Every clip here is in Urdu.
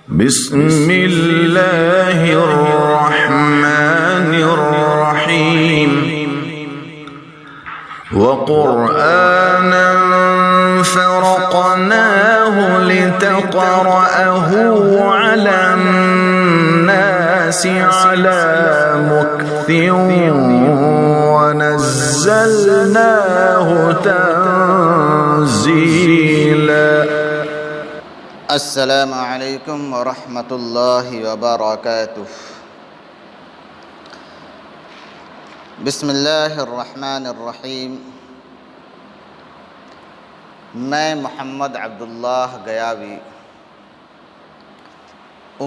بسم اللہ الرحمن الرحیم وقرآنا فرقناه لتقرأه على الناس على مكث ونزلناه تنزيلا. السلام علیکم ورحمۃ اللہ وبرکاتہ. بسم اللہ الرحمن الرحیم. میں محمد عبداللہ گیاوی.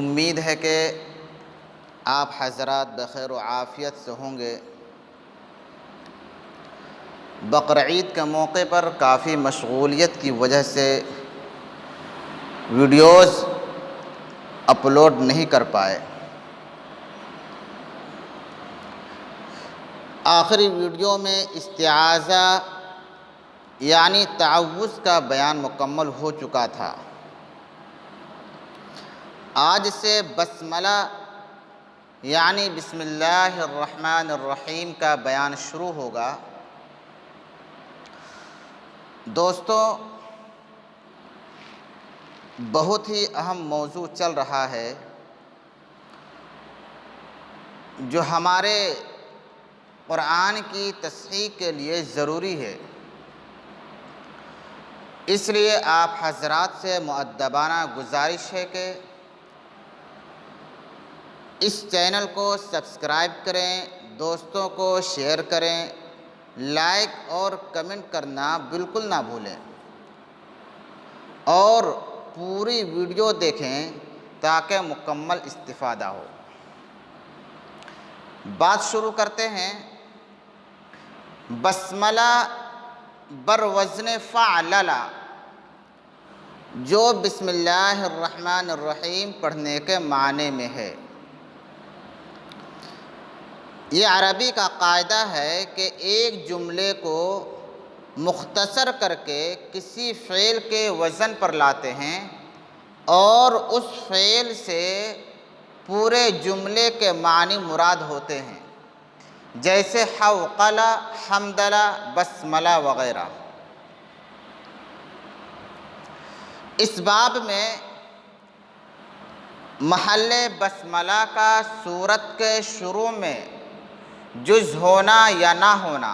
امید ہے کہ آپ حضرات بخیر و عافیت سے ہوں گے. بقرعید کے موقع پر کافی مشغولیت کی وجہ سے ویڈیوز اپلوڈ نہیں کر پائے. آخری ویڈیو میں استعاذہ یعنی تعوذ کا بیان مکمل ہو چکا تھا. آج سے بسملہ یعنی بسم اللہ الرحمن الرحیم کا بیان شروع ہوگا. دوستو، بہت ہی اہم موضوع چل رہا ہے جو ہمارے قرآن کی تصحیح کے لیے ضروری ہے. اس لیے آپ حضرات سے مؤدبانہ گزارش ہے کہ اس چینل کو سبسکرائب کریں، دوستوں کو شیئر کریں، لائک اور کمنٹ کرنا بالکل نہ بھولیں اور پوری ویڈیو دیکھیں تاکہ مکمل استفادہ ہو. بات شروع کرتے ہیں. بسملہ بروزن فعللہ جو بسم اللہ الرحمن الرحیم پڑھنے کے معنی میں ہے. یہ عربی کا قاعدہ ہے کہ ایک جملے کو مختصر کر کے کسی فعل کے وزن پر لاتے ہیں اور اس فعل سے پورے جملے کے معنی مراد ہوتے ہیں، جیسے حوقلہ، حمدلہ، بسملہ وغیرہ. اس باب میں محل بسملہ کا سورت کے شروع میں جز ہونا یا نہ ہونا،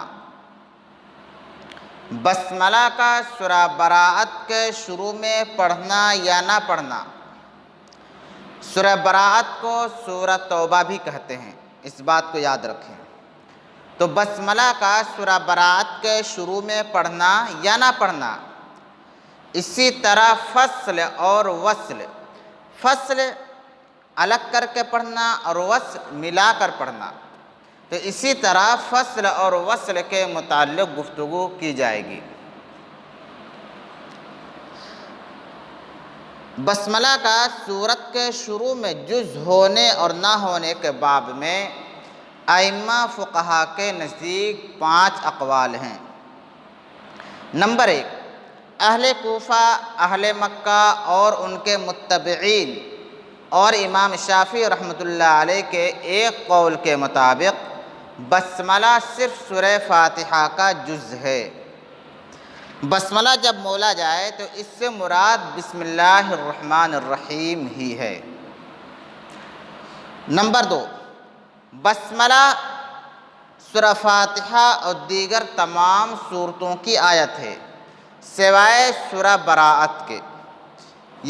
بسملہ کا سورہ براءت کے شروع میں پڑھنا یا نہ پڑھنا. سورہ براءت کو سورہ توبہ بھی کہتے ہیں، اس بات کو یاد رکھیں. تو بسملہ کا سورہ براءت کے شروع میں پڑھنا یا نہ پڑھنا. اسی طرح فصل اور وصل، فصل الگ کر کے پڑھنا اور وصل ملا کر پڑھنا. تو اسی طرح فصل اور وصل کے متعلق گفتگو کی جائے گی. بسملہ کا سورت کے شروع میں جز ہونے اور نہ ہونے کے باب میں ائمہ فقہا کے نزدیک 5 اقوال ہیں. نمبر 1، اہل کوفہ، اہل مکہ اور ان کے متبعین اور امام شافعی رحمۃ اللہ علیہ کے ایک قول کے مطابق بسملہ صرف سورہ فاتحہ کا جز ہے. بسملہ جب بولا جائے تو اس سے مراد بسم اللہ الرحمن الرحیم ہی ہے. نمبر 2، بسملہ سورہ فاتحہ اور دیگر تمام سورتوں کی آیت ہے سوائے سورہ براءت کے.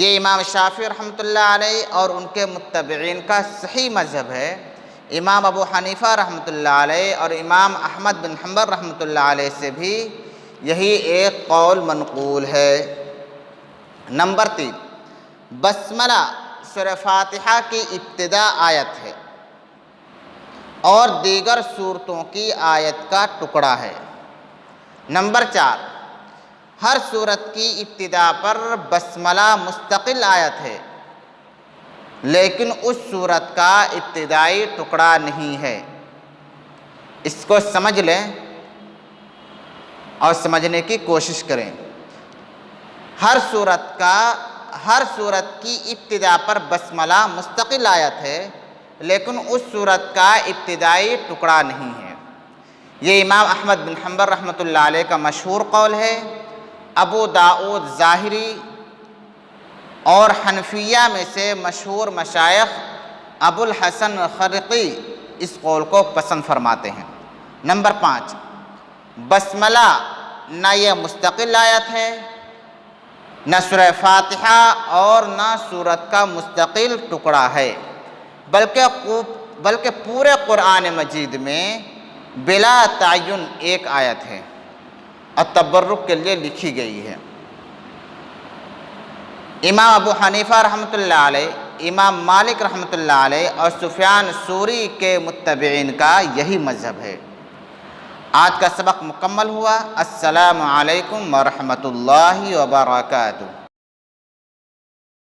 یہ امام شافعی رحمۃ اللہ علیہ اور ان کے متبعین کا صحیح مذہب ہے. امام ابو حنیفہ رحمۃ اللہ علیہ اور امام احمد بن حنبل رحمۃ اللہ علیہ سے بھی یہی ایک قول منقول ہے. نمبر 3، بسملہ سورہ فاتحہ کی ابتدا آیت ہے اور دیگر سورتوں کی آیت کا ٹکڑا ہے. نمبر 4، ہر سورت کی ابتدا پر بسملہ مستقل آیت ہے لیکن اس سورت کا ابتدائی ٹکڑا نہیں ہے. اس کو سمجھ لیں اور سمجھنے کی کوشش کریں. ہر سورت کا ہر صورت کی ابتدا پر بسملہ مستقل آیت ہے، لیکن اس صورت کا ابتدائی ٹکڑا نہیں ہے۔ یہ امام احمد بن حنبل رحمۃ اللہ علیہ کا مشہور قول ہے۔ ابو داؤد ظاہری اور حنفیہ میں سے مشہور مشائخ ابو الحسن خرقی اس قول کو پسند فرماتے ہیں۔ نمبر 5، بسملہ نہ یہ مستقل آیت ہے، نہ سورہ فاتحہ اور نہ سورت کا مستقل ٹکڑا ہے، بلکہ پورے قرآن مجید میں بلا تعین ایک آیت ہے اور تبرک کے لیے لکھی گئی ہے۔ امام ابو حنیفہ رحمۃ اللہ علیہ، امام مالک رحمۃ اللہ علیہ اور سفیان ثوری کے متبعین کا یہی مذہب ہے۔ آج کا سبق مکمل ہوا۔ السلام علیکم ورحمۃ اللہ وبرکاتہ۔